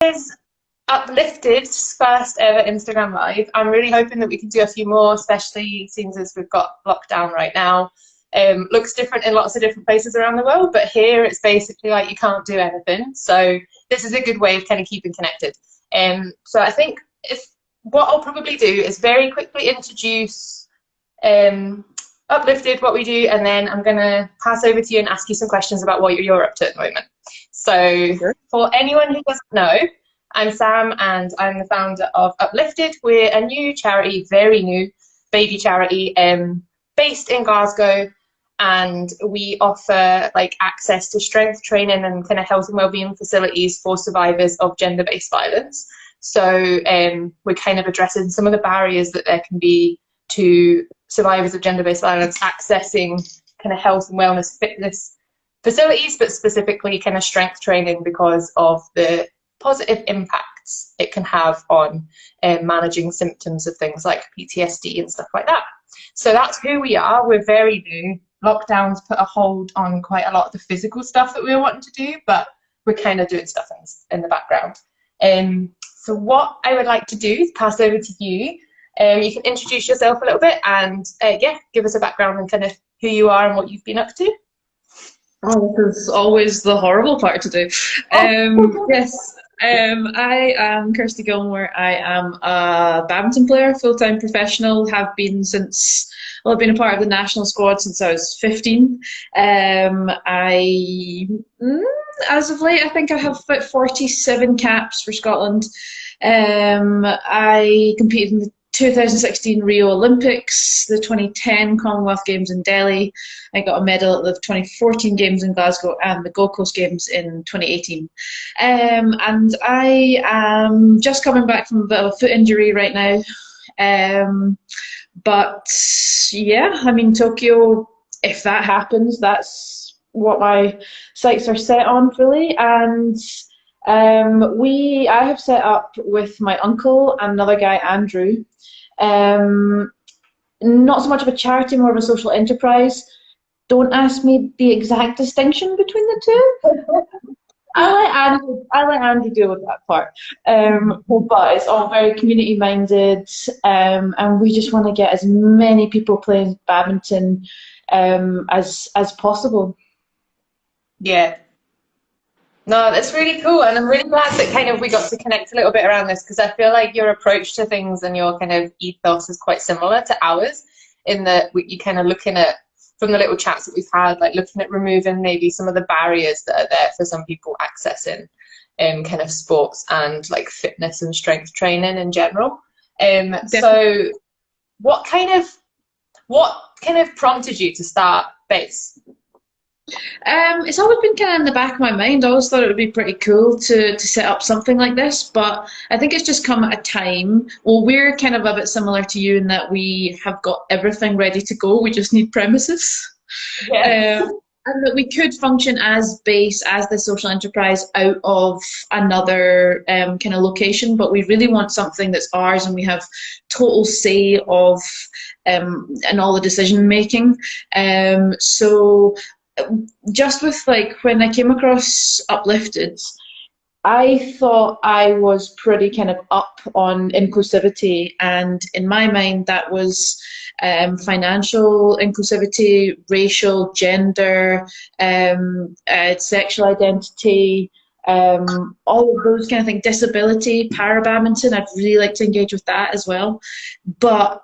Is Uplifted's first ever Instagram Live. I'm really hoping that we can do a few more, especially since as we've got lockdown right now. Looks different in lots of different places around the world, but here it's basically like you can't do anything. So this is a good way of kind of keeping connected. So I think what I'll probably do is very quickly introduce Uplifted, what we do, and then I'm going to pass over to you and ask you some questions about what you're up to at the moment. So Sure. for anyone who doesn't know, I'm Sam and I'm the founder of Uplifted. We're a new charity, very new baby charity, based in Glasgow, and we offer like access to strength training and kind of health and wellbeing facilities for survivors of gender-based violence. So we're kind of addressing some of the barriers that there can be to survivors of gender-based violence accessing kind of health and wellness fitness facilities, but specifically kind of strength training because of the positive impacts it can have on managing symptoms of things like PTSD and stuff like that. So that's who we are. We're very new. Lockdowns put a hold on quite a lot of the physical stuff that we were wanting to do, but we're kind of doing stuff in the background. So what I would like to do is pass over to you. You can introduce yourself a little bit and give us a background and kind of who you are and what you've been up to. Oh, this is always the horrible part to do. Yes, I am Kirsty Gilmour. I am a badminton player, full-time professional, have been since, well, I've been a part of the national squad since I was 15. As of late, I think I have about 47 caps for Scotland. I competed in the 2016 Rio Olympics, the 2010 Commonwealth Games in Delhi. I got a medal at the 2014 Games in Glasgow and the Gold Coast Games in 2018. And I am just coming back from a bit of a foot injury right now. But yeah, I mean, Tokyo, if that happens, that's what my sights are set on fully. And I have set up with my uncle and another guy, Andrew, not so much of a charity, more of a social enterprise. Don't ask me the exact distinction between the two. I let Andy deal with that part. But it's all very community minded, and we just want to get as many people playing badminton as possible. Yeah. No, that's really cool, and I'm really glad that kind of we got to connect a little bit around this because I feel like your approach to things and your kind of ethos is quite similar to ours in that you kind of looking at, from the little chats that we've had, like looking at removing maybe some of the barriers that are there for some people accessing kind of sports and like fitness and strength training in general. So what kind of prompted you to start BASE? It's always been kind of in the back of my mind. I always thought it would be pretty cool to set up something like this, but I think it's just come at a time. Well, we're kind of a bit similar to you in that we have got everything ready to go. We just need premises. Yeah. And that we could function as BASE, as the social enterprise, out of another kind of location, but we really want something that's ours and we have total say of and all the decision making. So just with like when I came across Uplifted, I thought I was pretty kind of up on inclusivity, and in my mind that was financial inclusivity, racial, gender, sexual identity, all of those kind of things, disability, para badminton. I'd really like to engage with that as well, but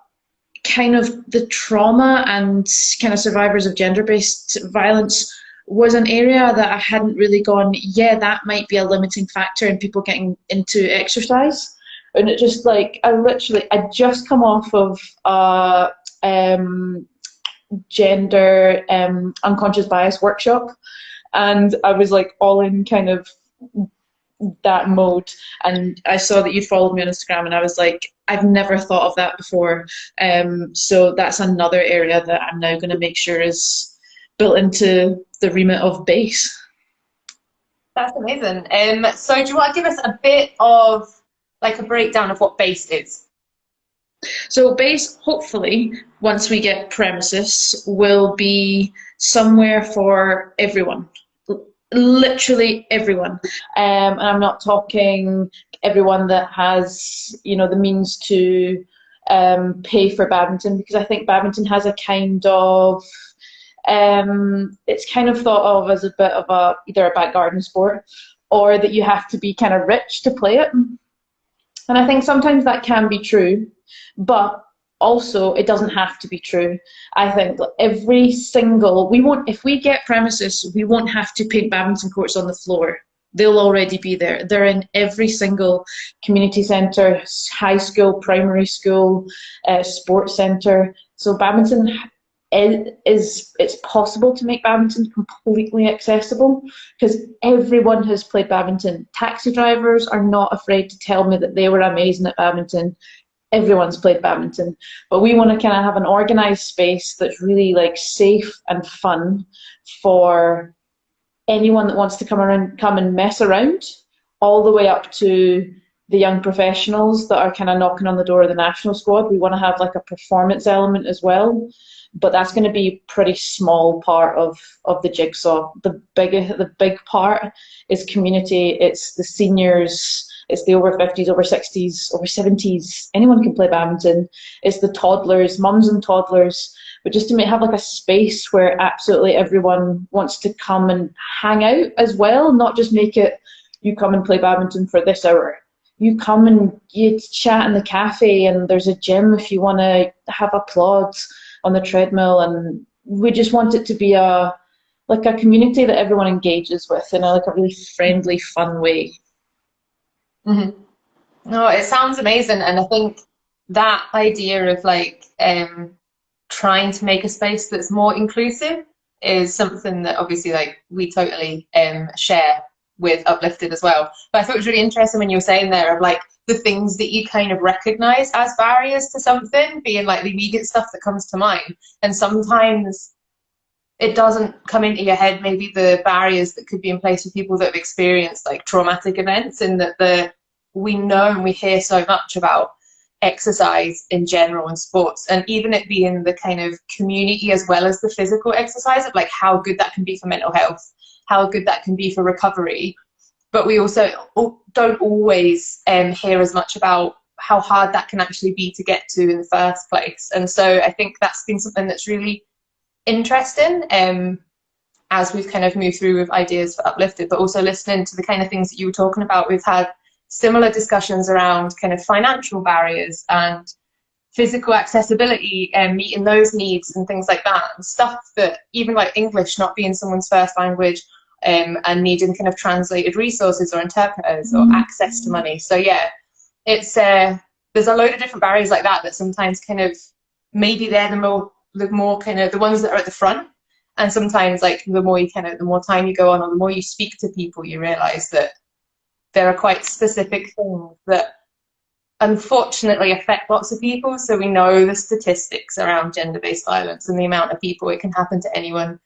kind of the trauma and kind of survivors of gender-based violence was an area that I hadn't really gone, yeah, that might be a limiting factor in people getting into exercise. And it just like, I just come off of gender unconscious bias workshop, and I was like all in kind of that mode, and I saw that you'd followed me on Instagram and I was like, I've never thought of that before, so that's another area that I'm now going to make sure is built into the remit of BASE. That's amazing. So do you want to give us a bit of like a breakdown of what BASE is? So BASE, hopefully, once we get premises, will be somewhere for everyone. Literally everyone. And I'm not talking everyone that has, the means to pay for badminton, because I think badminton has a kind of, it's kind of thought of as a bit of either a back garden sport, or that you have to be kind of rich to play it. And I think sometimes that can be true, but also it doesn't have to be true. I think every single, we won't, if we get premises, we won't have to paint badminton courts on the floor. They'll already be there. They're in every single community centre, high school, primary school, sports centre. So badminton it's possible to make badminton completely accessible, because everyone has played badminton. Taxi drivers are not afraid to tell me that they were amazing at badminton. Everyone's played badminton, but we want to kind of have an organized space that's really like safe and fun for anyone that wants to come and mess around, all the way up to the young professionals that are kind of knocking on the door of the national squad. We want to have like a performance element as well, but that's going to be a pretty small part of the jigsaw. The big part is community. It's the seniors. It's the over 50s, over 60s, over 70s. Anyone can play badminton. It's the toddlers, mums and toddlers. But just to have like a space where absolutely everyone wants to come and hang out as well, not just make it, you come and play badminton for this hour. You come and you chat in the cafe, and there's a gym if you want to have applause on the treadmill. And we just want it to be a community that everyone engages with in a really friendly, fun way. Mm-hmm. No, it sounds amazing, and I think that idea of trying to make a space that's more inclusive is something that obviously we totally share with Uplifted as well. But I thought it was really interesting when you were saying there of the things that you kind of recognize as barriers to something, being the immediate stuff that comes to mind, and sometimes it doesn't come into your head maybe the barriers that could be in place for people that have experienced traumatic events, and that we know and we hear so much about exercise in general and sports, and even it being the kind of community as well as the physical exercise of how good that can be for mental health, how good that can be for recovery. But we also don't always hear as much about how hard that can actually be to get to in the first place. And so I think that's been something that's really interesting as we've kind of moved through with ideas for Uplifted, but also listening to the kind of things that you were talking about. We've had similar discussions around kind of financial barriers and physical accessibility and meeting those needs and things like that, and stuff that even English not being someone's first language, and needing kind of translated resources or interpreters or access to money. So yeah, it's there's a load of different barriers like that sometimes kind of maybe they're the more kind of the ones that are at the front, and sometimes the more time you go on or the more you speak to people, you realize that there are quite specific things that unfortunately affect lots of people. So we know the statistics around gender-based violence and the amount of people it can happen to anyone.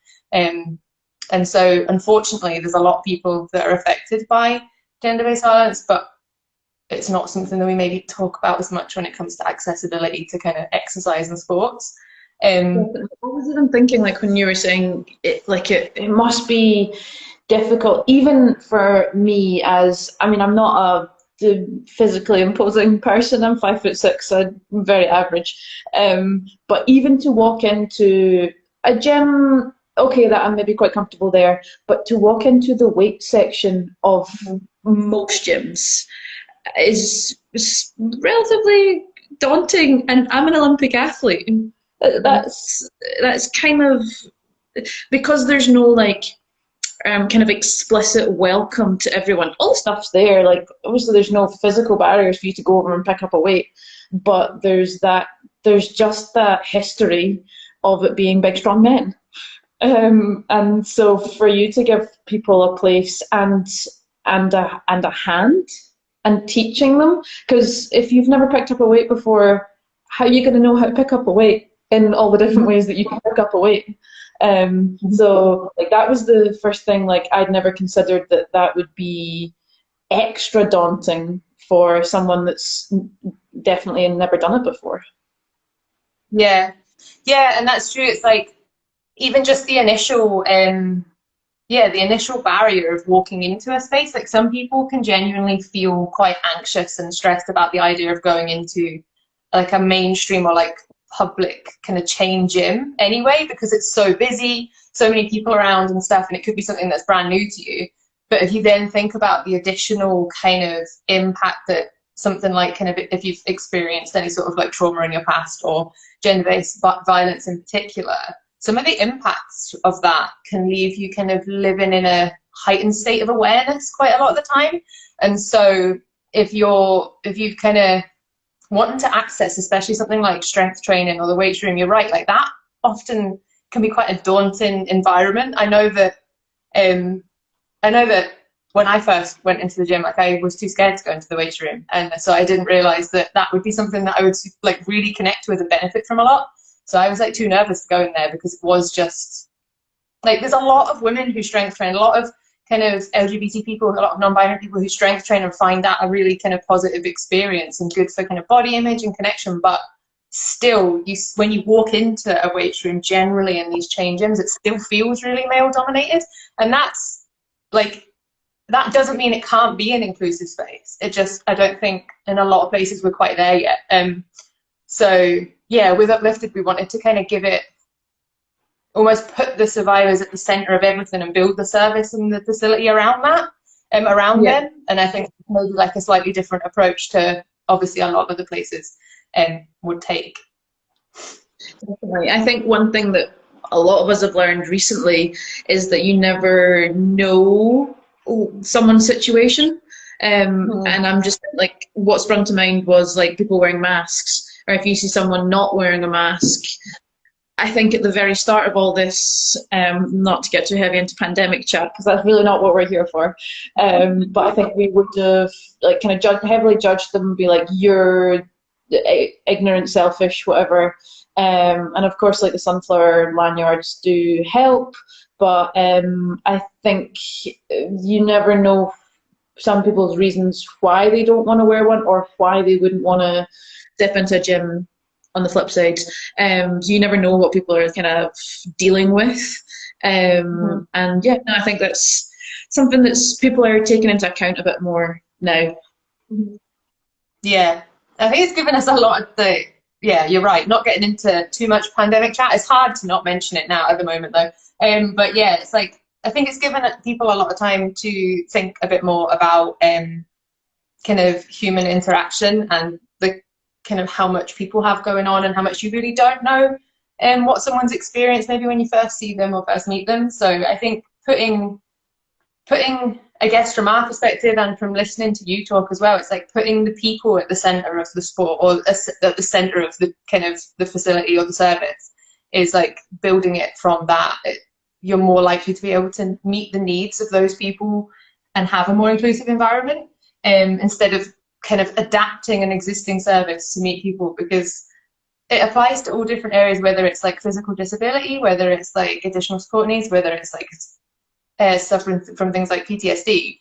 And so unfortunately there's a lot of people that are affected by gender-based violence, but it's not something that we maybe talk about as much when it comes to accessibility to kind of exercise and sports. I was even thinking when you were saying it must be difficult even for me, as I'm not a physically imposing person. I'm 5'6", so I'm very average. But even to walk into a gym, okay, that I'm maybe quite comfortable there, but to walk into the weight section of most gyms is relatively daunting, and I'm an Olympic athlete. That's kind of because there's no kind of explicit welcome to everyone. All the stuff's there. Obviously there's no physical barriers for you to go over and pick up a weight, but there's just that history of it being big strong men. And so for you to give people a place and a hand and teaching them, because if you've never picked up a weight before, how are you going to know how to pick up a weight in all the different ways that you can pick up a weight? So that was the first thing. I'd never considered that would be extra daunting for someone that's definitely never done it before. Yeah, and that's true. It's even just the initial yeah, the initial barrier of walking into a space. Like some people can genuinely feel quite anxious and stressed about the idea of going into like a mainstream or like public kind of chain gym anyway, because it's so busy, so many people around and stuff, and it could be something that's brand new to you. But if you then think about the additional kind of impact that something like kind of if you've experienced any sort of like trauma in your past or gender-based violence in particular, some of the impacts of that can leave you kind of living in a heightened state of awareness quite a lot of the time. And so if you kind of wanting to access, especially something like strength training or the weight room, you're right, like that often can be quite a daunting environment. I know that when I first went into the gym, like I was too scared to go into the weight room, and so I didn't realize that that would be something that I would like really connect with and benefit from a lot. So I was like too nervous to go in there because it was just like there's a lot of women who strength train, a lot of kind of LGBT people, a lot of non-binary people who strength train and find that a really kind of positive experience and good for kind of body image and connection. But still, when you walk into a weight room generally in these chain gyms, it still feels really male dominated, and that's like that doesn't mean it can't be an inclusive space. It just, I don't think in a lot of places we're quite there yet. So yeah, with Uplifted, we wanted to kind of give it, almost put the survivors at the center of everything and build the service and the facility around that, around them. And I think maybe like a slightly different approach to obviously a lot of the places would take. Definitely. I think one thing that a lot of us have learned recently is that you never know someone's situation. And I'm just like, what sprung to mind was like people wearing masks, or if you see someone not wearing a mask. I think at the very start of all this, not to get too heavy into pandemic chat, because that's really not what we're here for, but I think we would have like kind of heavily judged them and be like, you're ignorant, selfish, whatever. And of course, like the sunflower lanyards do help, but I think you never know some people's reasons why they don't want to wear one or why they wouldn't want to step into a gym on the flip side. So you never know what people are kind of dealing with. And yeah, no, I think that's something that people are taking into account a bit more now. Yeah, I think it's given us a lot of the, yeah, you're right, not getting into too much pandemic chat. It's hard to not mention it now at the moment though. But yeah, it's like, I think it's given people a lot of time to think a bit more about kind of human interaction and the kind of how much people have going on and how much you really don't know what someone's experienced maybe when you first see them or first meet them. So I think putting, I guess from our perspective and from listening to you talk as well, it's like putting the people at the center of the sport or at the center of the kind of the facility or the service is like building it from that. You're more likely to be able to meet the needs of those people and have a more inclusive environment instead of kind of adapting an existing service to meet people, because it applies to all different areas, whether it's like physical disability, whether it's like additional support needs, whether it's like suffering from things like PTSD.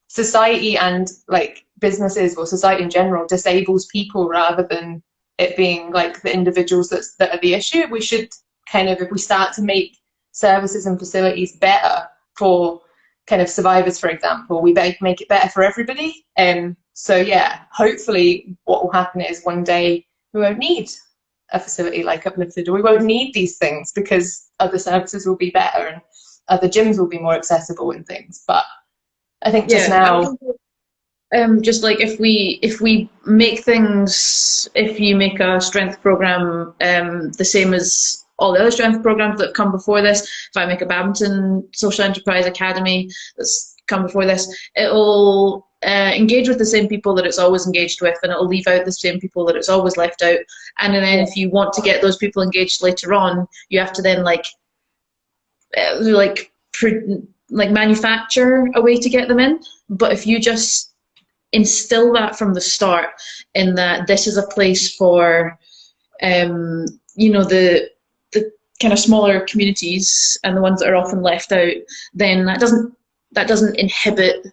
Society and like businesses or society in general disables people rather than it being like the individuals that are the issue. We should kind of, if we start to make services and facilities better for kind of survivors, for example, we make it better for everybody. So yeah, hopefully what will happen is one day we won't need a facility like Uplifted, or we won't need these things because other services will be better and other gyms will be more accessible and things. But I think just now, just like if we make things, if you make a strength program the same as all the other strength programs that have come before this, if I make a Badminton social enterprise academy that's come before this, it'll engage with the same people that it's always engaged with, and it'll leave out the same people that it's always left out. And then if you want to get those people engaged later on, you have to then manufacture a way to get them in. But if you just instill that from the start, in that this is a place for the kind of smaller communities and the ones that are often left out, then that doesn't inhibit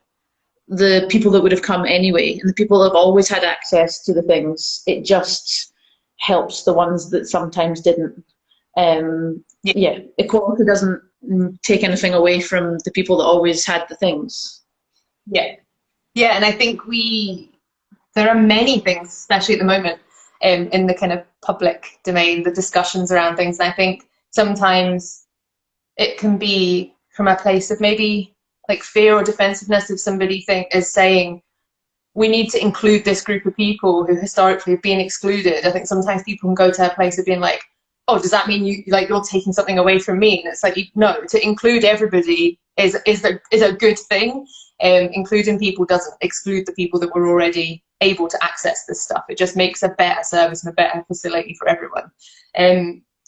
the people that would have come anyway, and the people that have always had access to the things. It just helps the ones that sometimes didn't. Equality take anything away from the people that always had the things. Yeah. Yeah, and I think there are many things, especially at the moment, in the kind of public domain, the discussions around things. And I think sometimes it can be from a place of maybe like fear or defensiveness if somebody is saying, we need to include this group of people who historically have been excluded. I think sometimes people can go to a place of being like, oh, does that mean you're taking something away from me? And it's like, no, to include everybody is a good thing. Including people doesn't exclude the people that were already able to access this stuff. It just makes a better service and a better facility for everyone.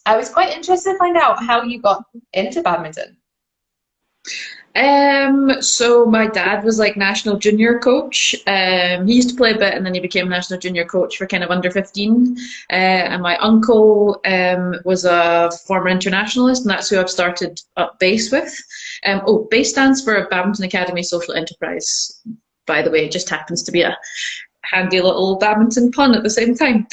I was quite interested to find out how you got into badminton. So my dad was like national junior coach. He used to play a bit and then he became national junior coach for kind of under 15. And my uncle was a former internationalist, and that's who I've started up base with. Base stands for Badminton Academy Social Enterprise. By the way, it just happens to be a handy little badminton pun at the same time.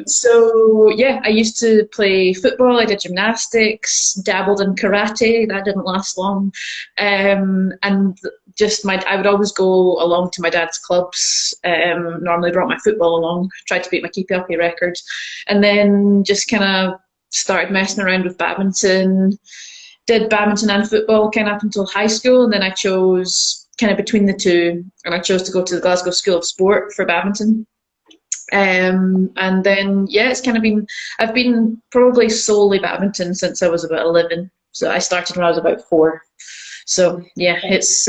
So yeah, I used to play football, I did gymnastics, dabbled in karate, that didn't last long. And just I would always go along to my dad's clubs, normally brought my football along, tried to beat my keepy uppy record, and then just kind of started messing around with badminton, did badminton and football kind of up until high school, and then I chose kind of between the two, and I chose to go to the Glasgow School of Sport for badminton. And then yeah, it's kind of I've been probably solely badminton since I was about 11. So I started when I was about 4. So yeah, it's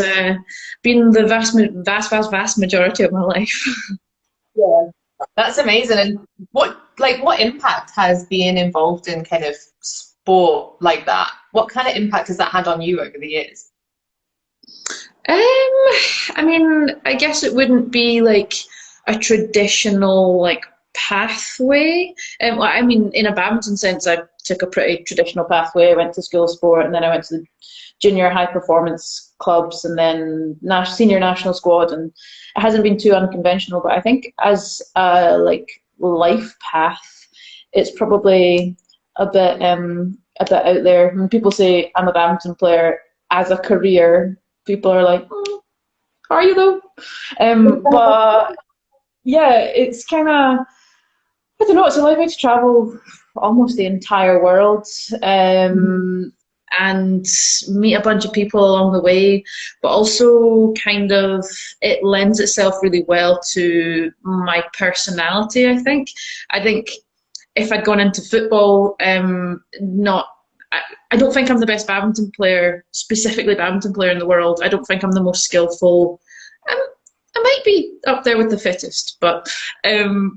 been the vast majority of my life. Yeah, that's amazing. And what impact has being involved in kind of sport like that? What kind of impact has that had on you over the years? I mean, I guess it wouldn't be like a traditional like pathway. I mean, in a badminton sense, I took a pretty traditional pathway. I went to school of sport, and then I went to the junior high performance clubs, and then senior national squad. And it hasn't been too unconventional, but I think as a like life path, it's probably a bit out there. When people say I'm a badminton player as a career, people are like, are you though? But yeah, it's kind of, I don't know, it's allowed me to travel almost the entire world, and meet a bunch of people along the way, but also kind of it lends itself really well to my personality, I think. I think if I'd gone into football, I don't think I'm the best badminton player, specifically badminton player in the world. I don't think I'm the most skillful. I might be up there with the fittest, but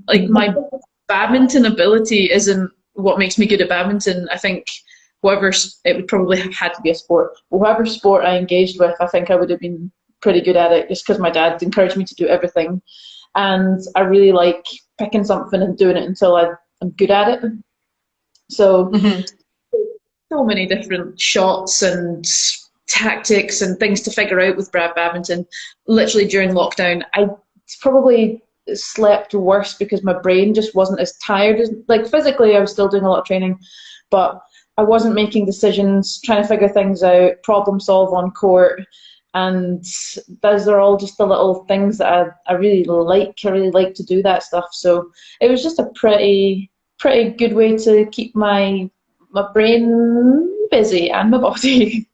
like my badminton ability isn't what makes me good at badminton. I think it would probably have had to be a sport. Whatever sport I engaged with, I think I would have been pretty good at it, just because my dad encouraged me to do everything. And I really like picking something and doing it until I'm good at it. So so many different shots and tactics and things to figure out with badminton. Literally during lockdown, I probably slept worse because my brain just wasn't as tired as, like, physically I was still doing a lot of training, but I wasn't making decisions, trying to figure things out, problem solve on court. And those are all just the little things that I really like. I really like to do that stuff. So it was just a pretty good way to keep my brain busy and my body.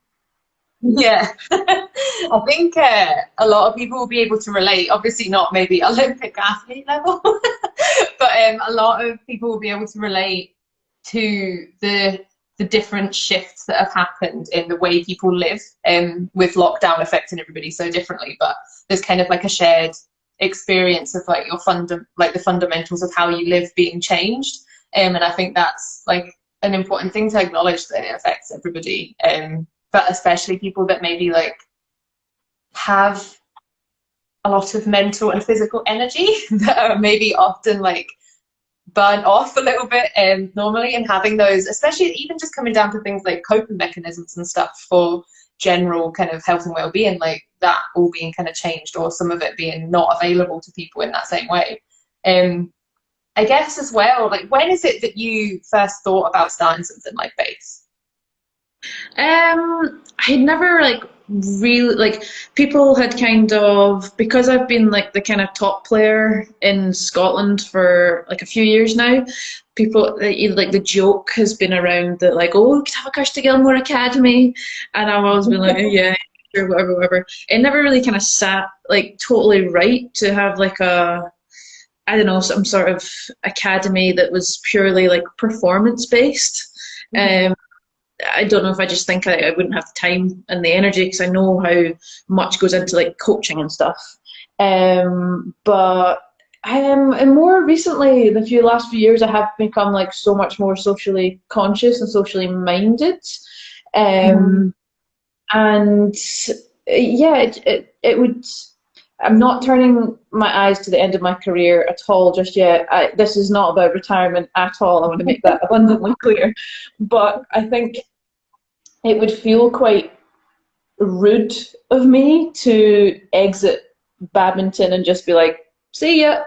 Yeah, I think a lot of people will be able to relate. Obviously not maybe Olympic athlete level, but a lot of people will be able to relate to the different shifts that have happened in the way people live, with lockdown affecting everybody so differently. But there's kind of like a shared experience of like the fundamentals of how you live being changed, and I think that's like an important thing to acknowledge, that it affects everybody, but especially people that maybe like have a lot of mental and physical energy that are maybe often like burn off a little bit normally, and having those, especially even just coming down to things like coping mechanisms and stuff for general kind of health and well-being, like that all being kind of changed, or some of it being not available to people in that same way. I guess as well, like, when is it that you first thought about starting something like base? I'd never like really like people had kind of because I've been like the kind of top player in Scotland for like a few years now. People like the joke has been around that like, oh, we could have a Kirsty Gilmour Academy, and I've always been like, yeah, sure, whatever, whatever. It never really kind of sat like totally right to have like a, I don't know, some sort of academy that was purely like performance based. Mhm. I don't know if I just think I wouldn't have the time and the energy because I know how much goes into like coaching and stuff. But and more recently, the last few years, I have become like so much more socially conscious and socially minded. Mhm. Um, and yeah, it would. I'm not turning my eyes to the end of my career at all just yet. This is not about retirement at all. I want to make that abundantly clear. But I think it would feel quite rude of me to exit badminton and just be like, see ya.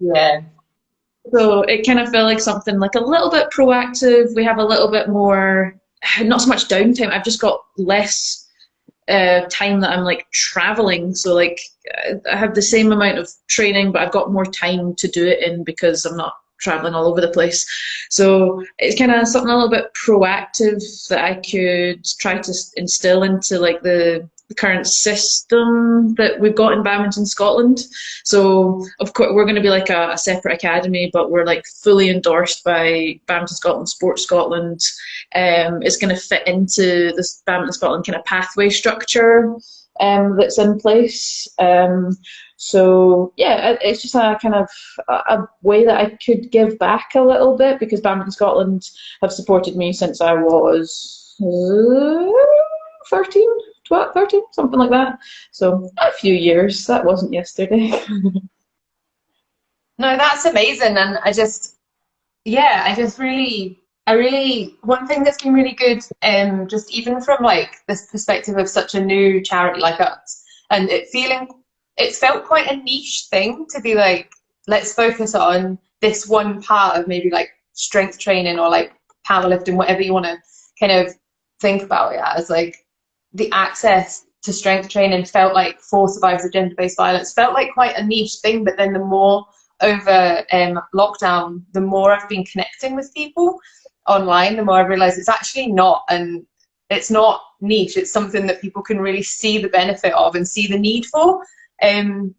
Yeah. So it kind of felt like something like a little bit proactive. We have a little bit more, not so much downtime. I've just got less time that I'm like traveling. So like I have the same amount of training, but I've got more time to do it in because I'm not traveling all over the place. So it's kind of something a little bit proactive that I could try to instill into like the current system that we've got in badminton Scotland. So of course we're going to be like a separate academy, but we're like fully endorsed by Badminton Scotland, Sport Scotland. It's going to fit into this Badminton Scotland kind of pathway structure that's in place. So yeah, it's just a kind of a way that I could give back a little bit because Badminton Scotland have supported me since I was 13, 12, 13, something like that. So a few years. That wasn't yesterday. No, that's amazing. And yeah, I really, one thing that's been really good, just even from like this perspective of such a new charity like us, and it's felt quite a niche thing to be like, let's focus on this one part of maybe like strength training or like powerlifting, whatever you want to kind of think about it as. Like the access to strength training felt like for survivors of gender-based violence felt like quite a niche thing, but then the more over lockdown, the more I've been connecting with people online, the more I realize it's actually not, and it's not niche. It's something that people can really see the benefit of and see the need for. And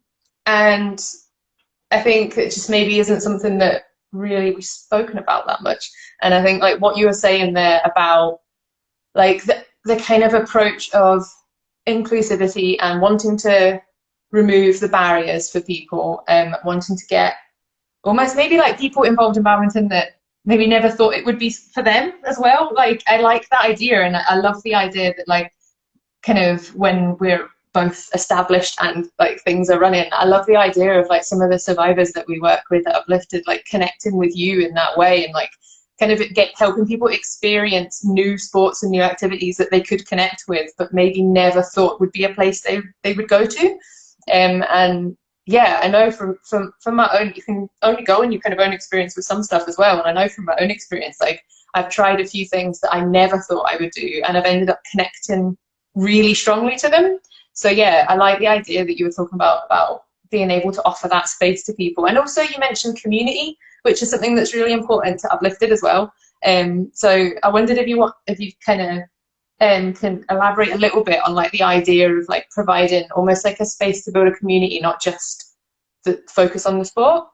I think it just maybe isn't something that really we've spoken about that much. And I think like what you were saying there about like the kind of approach of inclusivity and wanting to remove the barriers for people, wanting to get almost maybe like people involved in badminton that maybe never thought it would be for them as well. Like I like that idea, and I love the idea that like kind of when we're both established and like things are running, I love the idea of like some of the survivors that we work with at Uplifted like connecting with you in that way, and like kind of helping people experience new sports and new activities that they could connect with but maybe never thought would be a place they would go to. And yeah, I know from my own, you can only go in your kind of own experience with some stuff as well. And I know from my own experience, like I've tried a few things that I never thought I would do, and I've ended up connecting really strongly to them. So yeah, I like the idea that you were talking about being able to offer that space to people. And also you mentioned community, which is something that's really important to Uplifted as well. So I wondered if you kind of can elaborate a little bit on like the idea of like providing almost like a space to build a community, not just the focus on the sport.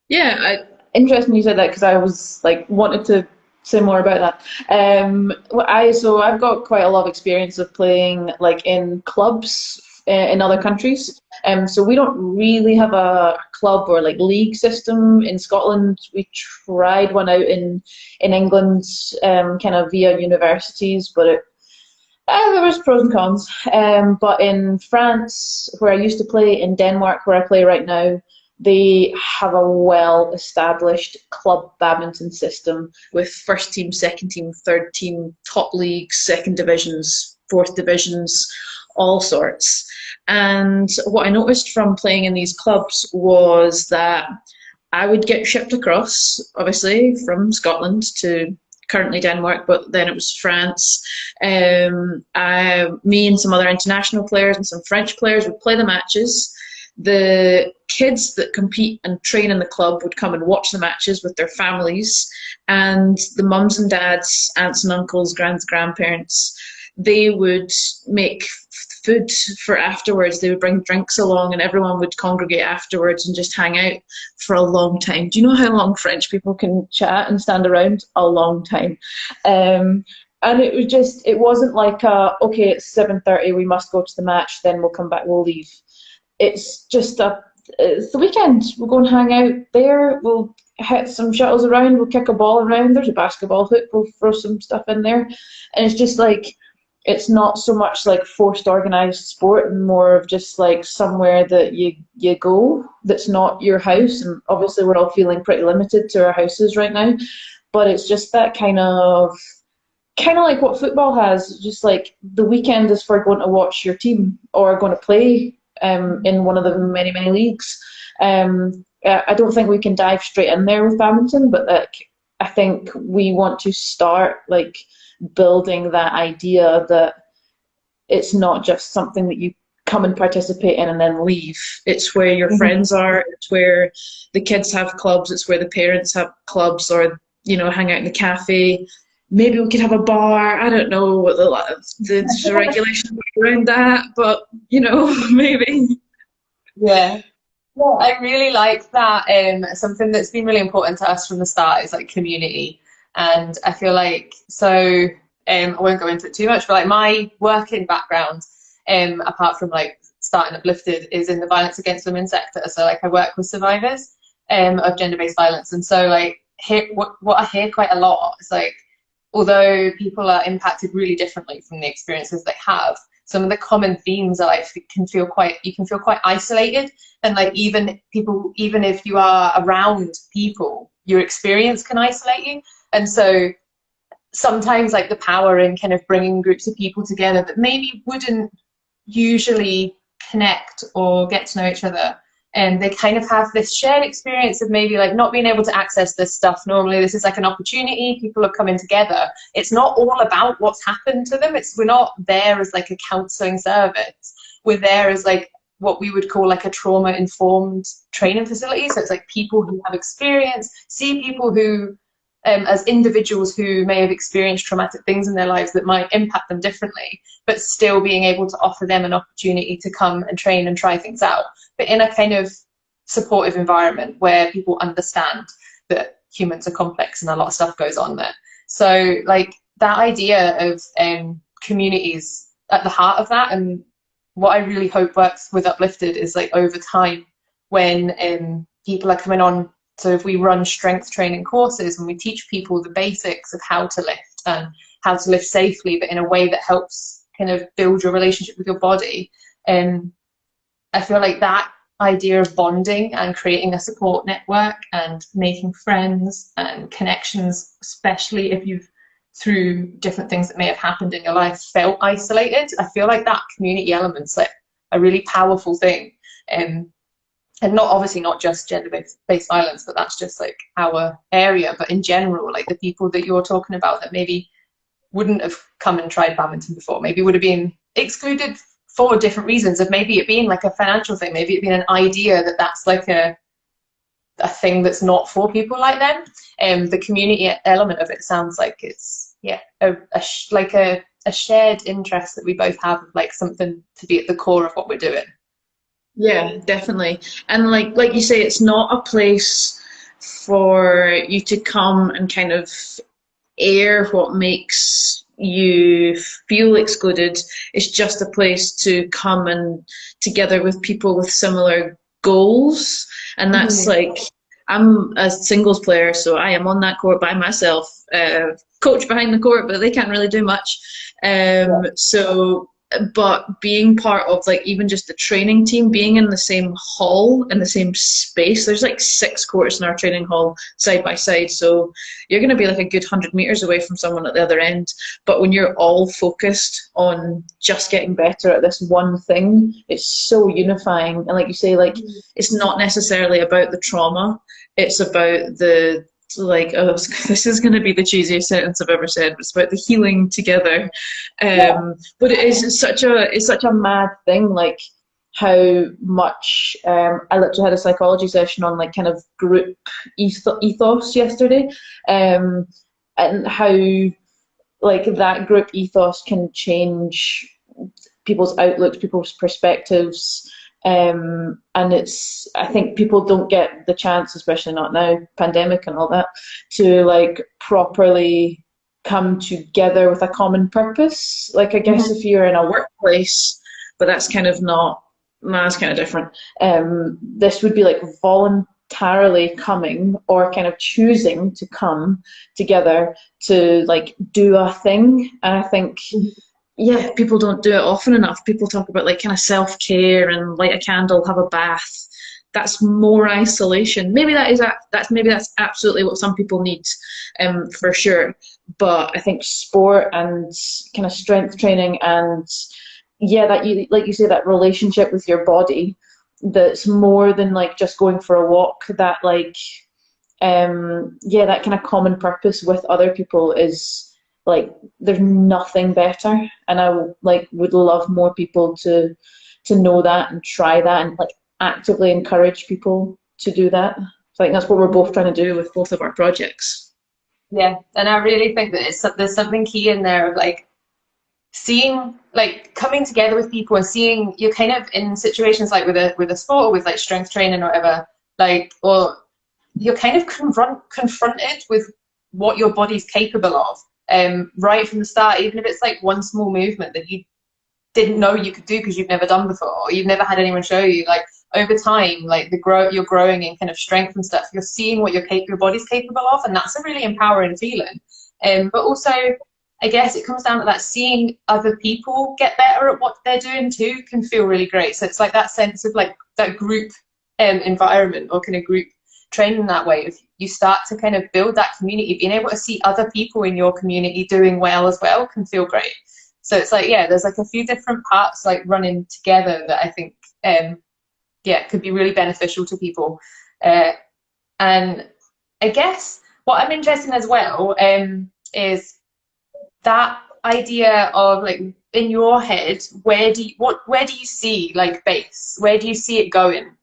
Yeah, interesting you said that because I was like wanted to say more about that. I've got quite a lot of experience of playing like in clubs in other countries. So we don't really have a club or like league system in Scotland. We tried one out in England, kind of via universities, but there was pros and cons. But in France, where I used to play, in Denmark, where I play right now, they have a well-established club badminton system with first team, second team, third team, top leagues, second divisions, fourth divisions, all sorts. And what I noticed from playing in these clubs was that I would get shipped across, obviously, from Scotland to currently Denmark, but then it was France. Me and some other international players and some French players would play the matches. The kids that compete and train in the club would come and watch the matches with their families, and the mums and dads, aunts and uncles, grandparents, they would make food for afterwards. They would bring drinks along, and everyone would congregate afterwards and just hang out for a long time. Do you know how long French people can chat and stand around? A long time. And it wasn't like, okay, it's 7:30, we must go to the match, then we'll come back, we'll leave. It's just it's the weekend. We'll go and hang out there. We'll hit some shuttles around. We'll kick a ball around. There's a basketball hoop. We'll throw some stuff in there. And it's just like, it's not so much like forced organised sport, and more of just like somewhere that you go that's not your house. And obviously we're all feeling pretty limited to our houses right now. But it's just that kind of like what football has. Just like the weekend is for going to watch your team or going to play in one of the many, many leagues. I don't think we can dive straight in there with badminton, but like I think we want to start like building that idea that it's not just something that you come and participate in and then leave. It's where your friends are, it's where the kids have clubs, it's where the parents have clubs, or hang out in the cafe. Maybe we could have a bar. I don't know what the regulations around that, but maybe. Yeah. Well, I really like that. Something that's been really important to us from the start is like community. And I feel like, so I won't go into it too much, but like my working background, apart from like starting Uplifted, is in the violence against women sector. So like I work with survivors of gender-based violence. And so like what I hear quite a lot is like, although people are impacted really differently from the experiences they have, some of the common themes are like you can feel quite isolated, and like even if you are around people, your experience can isolate you. And so sometimes like the power in kind of bringing groups of people together that maybe wouldn't usually connect or get to know each other, and they kind of have this shared experience of maybe like not being able to access this stuff normally. This is like an opportunity. People are coming together. It's not all about what's happened to them. We're not there as like a counselling service. We're there as like what we would call like a trauma-informed training facility. So it's like people who have experience, see people who, as individuals who may have experienced traumatic things in their lives that might impact them differently, but still being able to offer them an opportunity to come and train and try things out, but in a kind of supportive environment where people understand that humans are complex and a lot of stuff goes on there. So like that idea of communities at the heart of that, and what I really hope works with Uplifted is like over time when people are coming on. So if we run strength training courses and we teach people the basics of how to lift and how to lift safely, but in a way that helps kind of build your relationship with your body, I feel like that idea of bonding and creating a support network and making friends and connections, especially if you've, through different things that may have happened in your life, felt isolated, I feel like that community element's like a really powerful thing. And obviously not just gender-based violence, but that's just like our area. But in general, like the people that you're talking about that maybe wouldn't have come and tried badminton before, maybe would have been excluded for different reasons, of maybe it being like a financial thing, maybe it being an idea that that's like a thing that's not for people like them. The community element of it sounds like it's a shared interest that we both have, of like something to be at the core of what we're doing. Yeah, definitely. And like you say, it's not a place for you to come and kind of air what makes you feel excluded. It's just a place to come and together with people with similar goals. And that's like, I'm a singles player, so I am on that court by myself, coach behind the court, but they can't really do much. But being part of like even just the training team, being in the same hall, in the same space, there's like 6 courts in our training hall side by side, so you're going to be like a good 100 meters away from someone at the other end. But when you're all focused on just getting better at this one thing, it's so unifying. And like you say, like it's not necessarily about the trauma, it's about the like, oh, this is going to be the cheesiest sentence I've ever said. It's about the healing together. Yeah. But it's such a mad thing, like how much I literally had a psychology session on like kind of group ethos yesterday, and how like that group ethos can change people's outlooks, people's perspectives. And I think people don't get the chance, especially not now, pandemic and all that, to like properly come together with a common purpose. Like, I guess Mhm. if you're in a workplace, but that's kind of not, no, that's kind of different. This would be like voluntarily coming or kind of choosing to come together to like do a thing. And I think, yeah, people don't do it often enough. People talk about like kind of self-care and light a candle, have a bath. That's more isolation. Maybe that's absolutely what some people need, for sure. But I think sport and kind of strength training and yeah, that you like you say that relationship with your body, that's more than like just going for a walk. That like yeah, that kind of common purpose with other people is like there's nothing better, and I like would love more people to know that and try that and like actively encourage people to do that. So I think that's what we're both trying to do with both of our projects. Yeah, and I really think that there's something key in there of like seeing like coming together with people and seeing you're kind of in situations like with a sport or with like strength training or whatever, like or you're kind of confronted with what your body's capable of, right from the start, even if it's like one small movement that you didn't know you could do because you've never done before or you've never had anyone show you. Like over time, like you're growing in kind of strength and stuff. You're seeing what your body's capable of, and that's a really empowering feeling. But also, I guess it comes down to that seeing other people get better at what they're doing too can feel really great. So it's like that sense of like that group environment or kind of group training that way. If you start to kind of build that community, being able to see other people in your community doing well as well can feel great. So it's like, yeah, there's like a few different parts like running together that I think, yeah, could be really beneficial to people. And I guess what I'm interested in as well is that idea of like in your head, where do you see like base? Where do you see it going?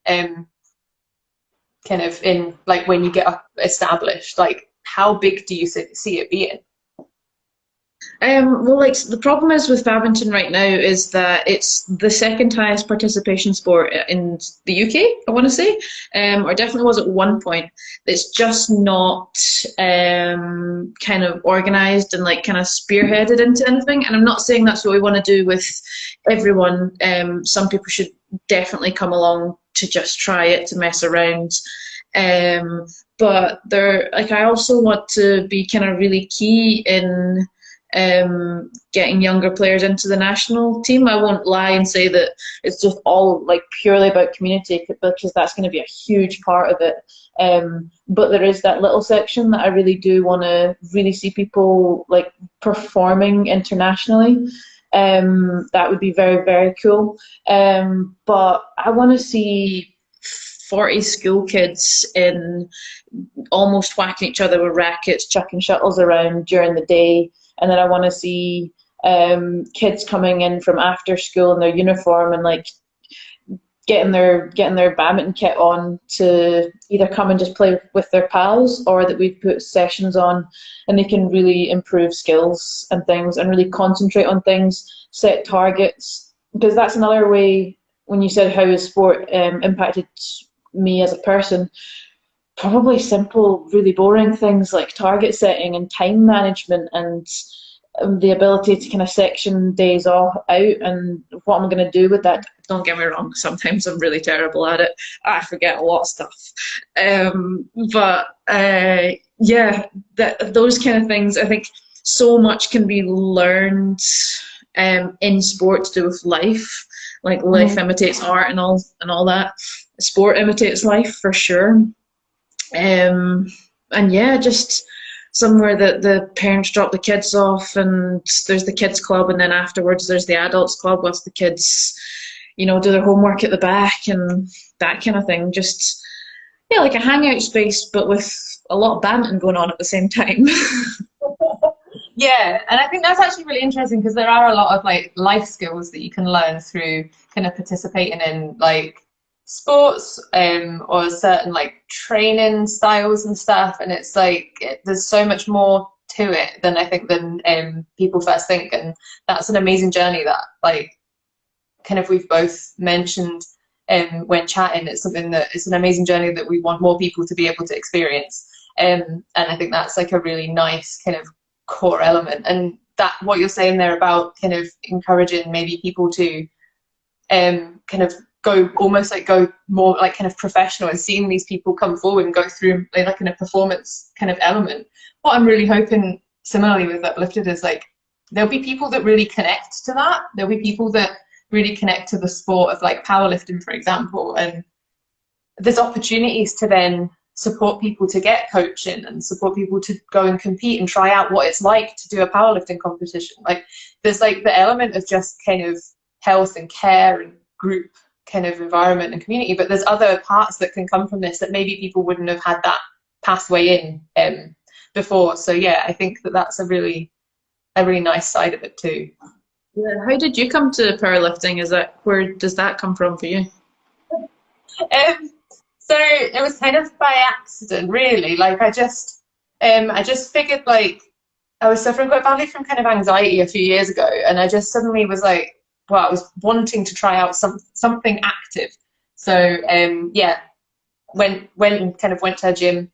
Kind of in like when you get up established, like how big do you see it being? Well, like the problem is with badminton right now is that it's the second highest participation sport in the UK, I want to say, or definitely was at one point. It's just not kind of organised and like kind of spearheaded into anything. And I'm not saying that's what we want to do with everyone. Some people should definitely come along to just try it, to mess around. But there, like, I also want to be kind of really key in getting younger players into the national team. I won't lie and say that it's just all like purely about community because that's going to be a huge part of it. But there is that little section that I really do want to really see people like performing internationally. That would be very, very cool. But I want to see 40 school kids in almost whacking each other with rackets, chucking shuttles around during the day. And then I want to see kids coming in from after school in their uniform and like getting their badminton kit on to either come and just play with their pals, or that we put sessions on and they can really improve skills and things and really concentrate on things, set targets. Because that's another way, when you said how has sport impacted me as a person, probably simple, really boring things like target setting and time management and the ability to kind of section days off out and what I'm going to do with that. Don't get me wrong, sometimes I'm really terrible at it. I forget a lot of stuff. But yeah, those kind of things, I think so much can be learned in sport to do with life. Like life imitates art and all that. Sport imitates life for sure. And yeah, just somewhere that the parents drop the kids off and there's the kids club, and then afterwards there's the adults club whilst the kids, do their homework at the back and that kind of thing. Just, yeah, like a hangout space, but with a lot of badminton going on at the same time. Yeah, and I think that's actually really interesting because there are a lot of like life skills that you can learn through kind of participating in like sports or certain like training styles and stuff, and it's like there's so much more to it than I think than people first think, and that's an amazing journey that like kind of we've both mentioned when chatting. It's something that it's an amazing journey that we want more people to be able to experience, and I think that's like a really nice kind of core element. And that what you're saying there about kind of encouraging maybe people to kind of go almost like go more like kind of professional and seeing these people come forward and go through like in a performance kind of element. What I'm really hoping similarly with Uplifted is like there'll be people that really connect to that. There'll be people that really connect to the sport of like powerlifting, for example, and there's opportunities to then support people to get coaching and support people to go and compete and try out what it's like to do a powerlifting competition. Like there's like the element of just kind of health and care and group kind of environment and community, but there's other parts that can come from this that maybe people wouldn't have had that pathway in before. So yeah, I think that that's a really nice side of it too. Yeah. How did you come to powerlifting? Where does that come from for you? So it was kind of by accident, really. Like I just figured like I was suffering quite badly from kind of anxiety a few years ago, and I just suddenly was like, well, I was wanting to try out something active. So yeah, went and kind of went to a gym.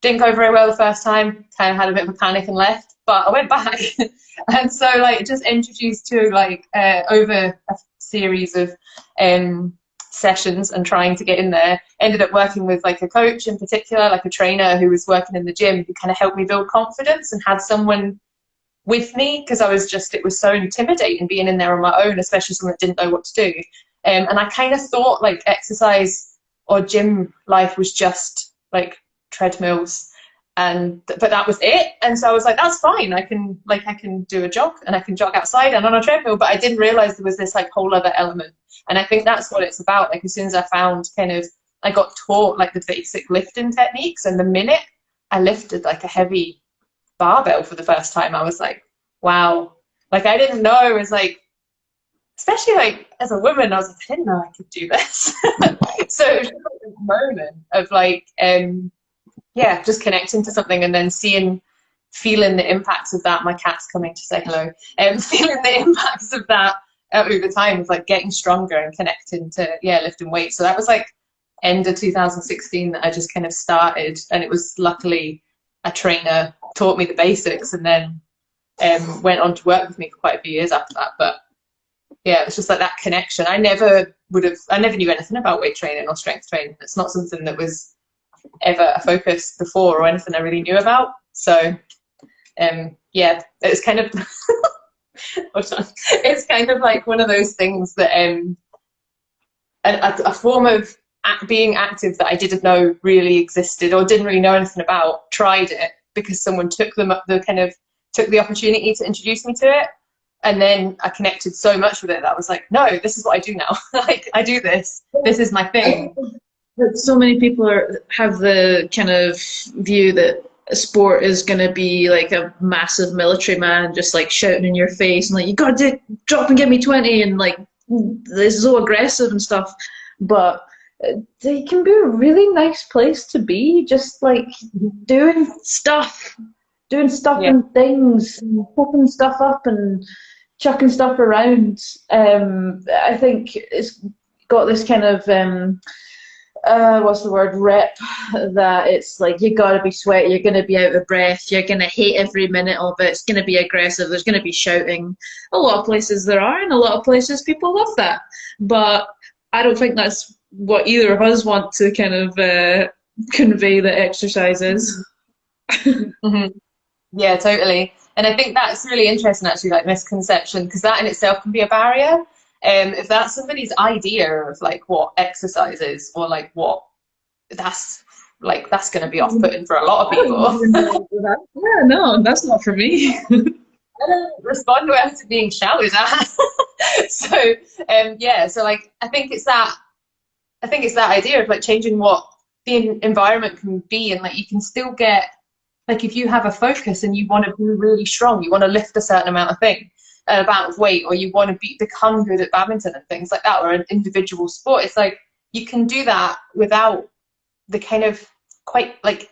Didn't go very well the first time. Kind of had a bit of a panic and left, but I went back, and so like just introduced to like over a series of sessions and trying to get in there, ended up working with like a coach in particular, like a trainer who was working in the gym, who kind of helped me build confidence and had someone with me, because it was so intimidating being in there on my own, especially someone that didn't know what to do. And I kind of thought like exercise or gym life was just like treadmills, but that was it. And so I was like, that's fine, I can do a jog and I can jog outside and on a treadmill. But I didn't realize there was this like whole other element, and I think that's what it's about. Like as soon as I found I got taught like the basic lifting techniques, and the minute I lifted like a heavy barbell for the first time, I was like, wow. Like I didn't know, it was like, especially like as a woman, I was like, I didn't know I could do this. So it was just like this moment of like yeah, just connecting to something, and then feeling the impacts of that. My cat's coming to say hello. Feeling the impacts of that over time, of like getting stronger and connecting to lifting weights. So that was like end of 2016 that I just kind of started, and it was luckily a trainer taught me the basics, and then went on to work with me for quite a few years after that. But yeah, it was just like that connection. I never knew anything about weight training or strength training. It's not something that was ever a focus before or anything I really knew about. So yeah, it's kind of it's kind of like one of those things that a form of being active that I didn't know really existed or didn't really know anything about. Tried it because someone took the opportunity to introduce me to it, and then I connected so much with it that I was like, no, this is what I do now. Like I do this is my thing. So many people have the kind of view that sport is going to be like a massive military man just like shouting in your face and like, you got to drop and give me 20, and like they're so aggressive and stuff. But they can be a really nice place to be, just like doing stuff and things, and popping stuff up and chucking stuff around. I think it's got this kind of rep that it's like you gotta be sweaty, you're gonna be out of breath, you're gonna hate every minute of it, it's gonna be aggressive, there's gonna be shouting. A lot of places there are, and a lot of places people love that, but I don't think that's what either of us want to kind of convey that exercise is. Mm-hmm. Yeah, totally. And I think that's really interesting, actually, like misconception, because that in itself can be a barrier. If that's somebody's idea of like what exercise is, or like that's going to be off-putting for a lot of people. Yeah, no, that's not for me. I don't respond well to being shouted at. So like I think it's that idea of like changing what the environment can be, and like you can still get, like if you have a focus and you want to be really strong, you want to lift a certain amount of weight, or you want to become good at badminton and things like that, or an individual sport, it's like you can do that without the kind of quite like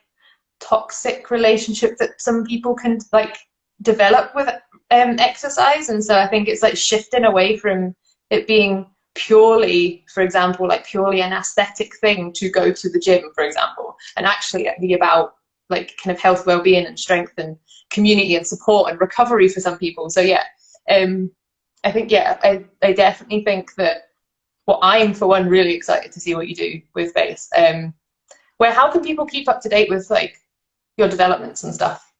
toxic relationship that some people can like develop with exercise. And so I think it's like shifting away from it being purely, for example, like purely an aesthetic thing to go to the gym, for example, and actually be about like kind of health, well-being and strength and community and support and recovery for some people. So yeah, I think, yeah, I definitely think that, well, I'm for one really excited to see what you do with base. How can people keep up to date with like your developments and stuff?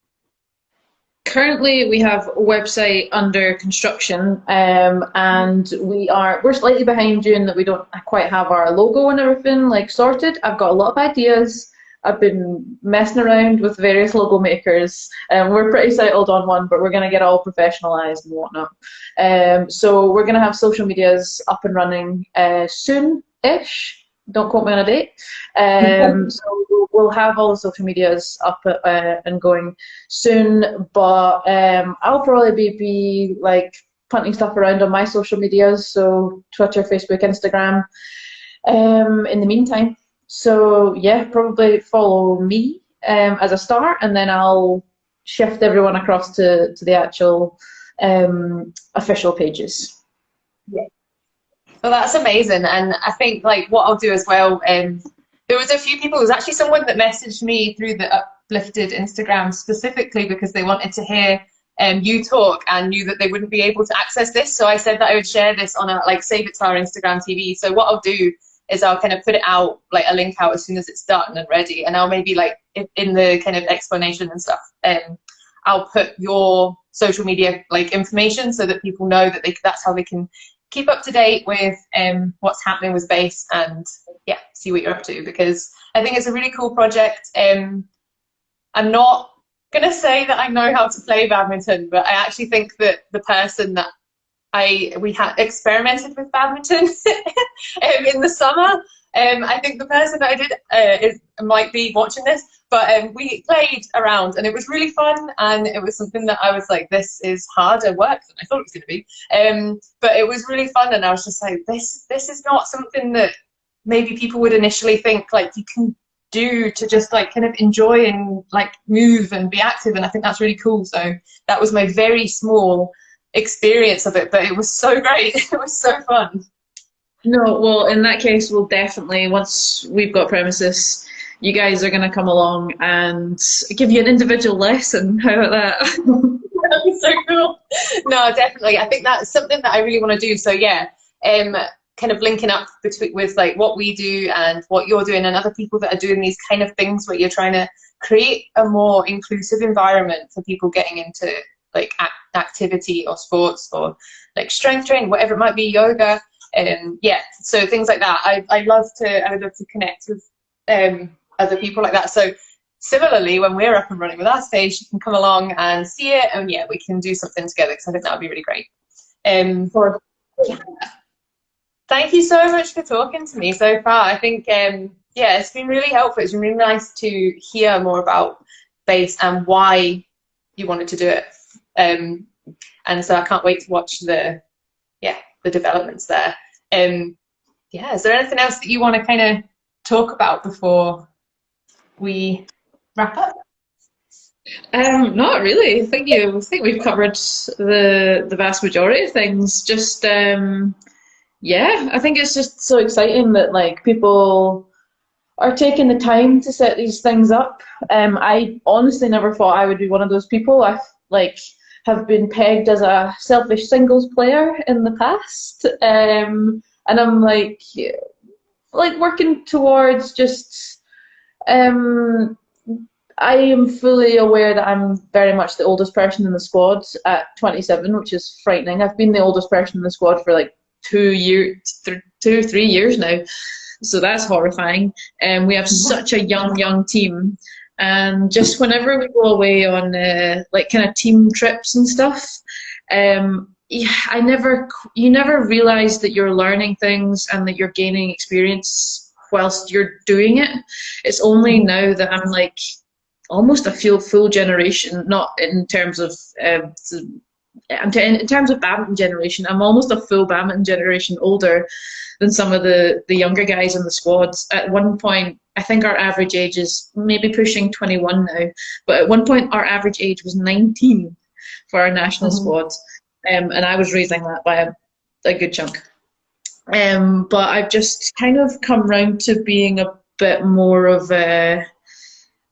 Currently, we have a website under construction, and we're slightly behind June in that we don't quite have our logo and everything like sorted. I've got a lot of ideas. I've been messing around with various logo makers, and we're pretty settled on one, but we're going to get all professionalized and whatnot. So we're going to have social medias up and running soon-ish. Don't quote me on a date. So we'll have all the social medias up and going soon, but I'll probably be like punting stuff around on my social medias, so Twitter, Facebook, Instagram, in the meantime. So yeah, probably follow me as a start, and then I'll shift everyone across to the actual official pages. Yeah. Well, that's amazing. And I think like what I'll do as well, there was a few people, there was actually someone that messaged me through the Uplifted Instagram specifically because they wanted to hear you talk and knew that they wouldn't be able to access this. So I said that I would share this on save it to our Instagram TV. So what I'll do is I'll kind of put it out, like a link out as soon as it's done and ready. And I'll maybe like in the kind of explanation and stuff, I'll put your social media like information so that people know that that's how they can keep up to date with what's happening with base and yeah, see what you're up to, because I think it's a really cool project. I'm not gonna say that I know how to play badminton, but I actually think that the person that we had experimented with badminton in the summer. I think the person that I did might be watching this, but we played around and it was really fun, and it was something that I was like, this is harder work than I thought it was going to be. But it was really fun, and I was just like, this is not something that maybe people would initially think like you can do to just like kind of enjoy and like move and be active, and I think that's really cool. So that was my very small experience of it, but it was so great. It was so fun. No, well, in that case, we'll definitely, once we've got premises, you guys are going to come along and give you an individual lesson. How about that? That'd be so cool. No, definitely. I think that's something that I really want to do. So yeah, kind of linking up with like what we do and what you're doing and other people that are doing these kind of things where you're trying to create a more inclusive environment for people getting into like activity or sports or like strength training, whatever it might be, yoga. Yeah, so things like that. I would love to connect with other people like that. So similarly, when we're up and running with our space, you can come along and see it, and yeah, we can do something together, because I think that would be really great. Yeah. Thank you so much for talking to me so far. I think yeah, it's been really helpful. It's been really nice to hear more about base and why you wanted to do it. And so I can't wait to watch the developments there. Yeah, is there anything else that you want to kind of talk about before we wrap up? Not really. I think we've covered the vast majority of things. Just yeah, I think it's just so exciting that like people are taking the time to set these things up. I honestly never thought I would be one of those people. I have been pegged as a selfish singles player in the past, and I'm like working towards just. I am fully aware that I'm very much the oldest person in the squad at 27, which is frightening. I've been the oldest person in the squad for like 3 years now, so that's horrifying. And we have such a young team. And just whenever we go away on like kind of team trips and stuff, you never realize that you're learning things and that you're gaining experience whilst you're doing it. It's only now that I'm like almost a full generation, not in terms of in terms of badminton generation, I'm almost a full badminton generation older than some of the younger guys in the squads. At one point, I think our average age is maybe pushing 21 now, but at one point our average age was 19 for our national squads, and I was raising that by a good chunk. But I've just kind of come round to being a bit more of a,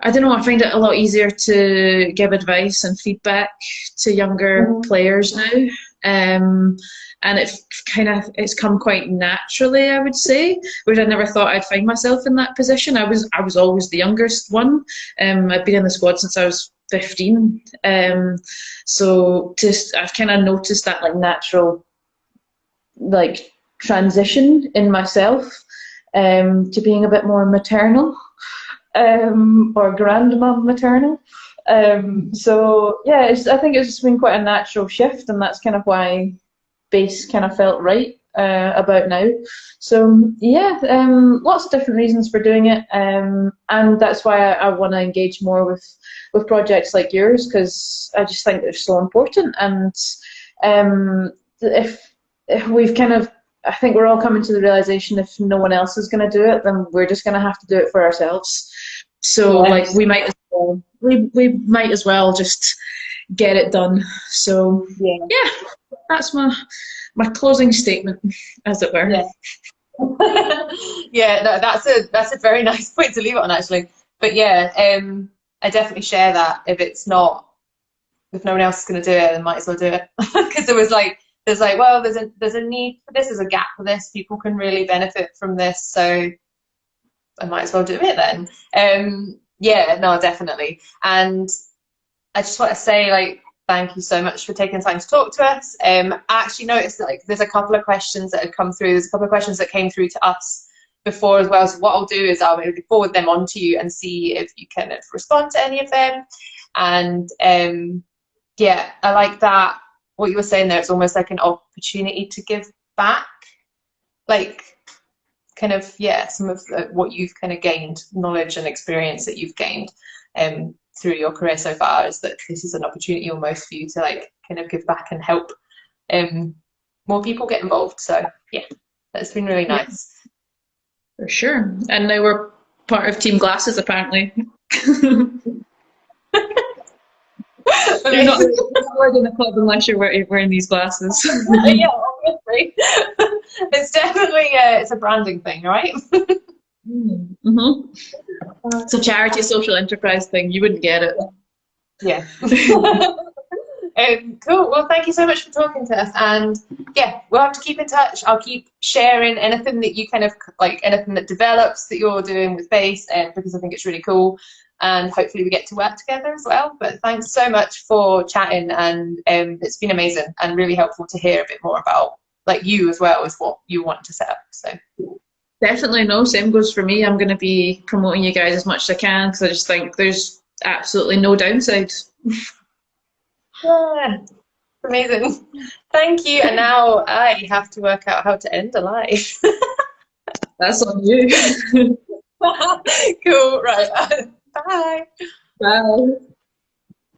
I don't know, I find it a lot easier to give advice and feedback to younger players now. And it's come quite naturally, I would say, which I never thought I'd find myself in that position. I was always the youngest one. I've been in the squad since I was 15. So I've kind of noticed that like natural like transition in myself to being a bit more maternal. Or grandmum maternal. So yeah, I think it's just been quite a natural shift, and that's kind of why bass kind of felt right about now. So yeah, lots of different reasons for doing it, and that's why I want to engage more with projects like yours, because I just think they're so important. And if we've kind of, I think we're all coming to the realization if no one else is going to do it, then we're just going to have to do it for ourselves. So like we might as well just get it done. So yeah, that's my closing statement, as it were. Yeah. Yeah, no, that's a very nice point to leave it on, actually. But yeah, I definitely share that. If no one else is going to do it, then might as well do it. Because there's well, there's a need for this, there's a gap for this. People can really benefit from this, so I might as well do it then. Yeah, no, definitely. And I just want to say, like, thank you so much for taking the time to talk to us. I actually noticed that like there's a couple of questions that had come through. There's a couple of questions that came through to us before as well. So what I'll do is I'll maybe forward them on to you and see if you can respond to any of them. And yeah, I like that. What you were saying there, it's almost like an opportunity to give back, like kind of, yeah, some of what you've kind of gained, knowledge and experience that you've gained through your career so far, is that this is an opportunity almost for you to like kind of give back and help more people get involved. So yeah, that's been really nice. For sure. And now we're part of Team Glasses, apparently. You're not allowed in the club unless you're wearing these glasses. Yeah, obviously. It's definitely it's a branding thing, right? Mm-hmm. It's a charity social enterprise thing. You wouldn't get it. Yeah. Cool. Well, thank you so much for talking to us, and yeah, we'll have to keep in touch. I'll keep sharing anything that you kind of like, anything that develops that you're doing with bass, because I think it's really cool. And hopefully we get to work together as well. But thanks so much for chatting, and it's been amazing and really helpful to hear a bit more about like you as well as what you want to set up. So definitely, no, same goes for me. I'm going to be promoting you guys as much as I can, because I just think there's absolutely no downside. Yeah, amazing. Thank you. And now I have to work out how to end a live. That's on you. Cool. Right. Bye. Bye.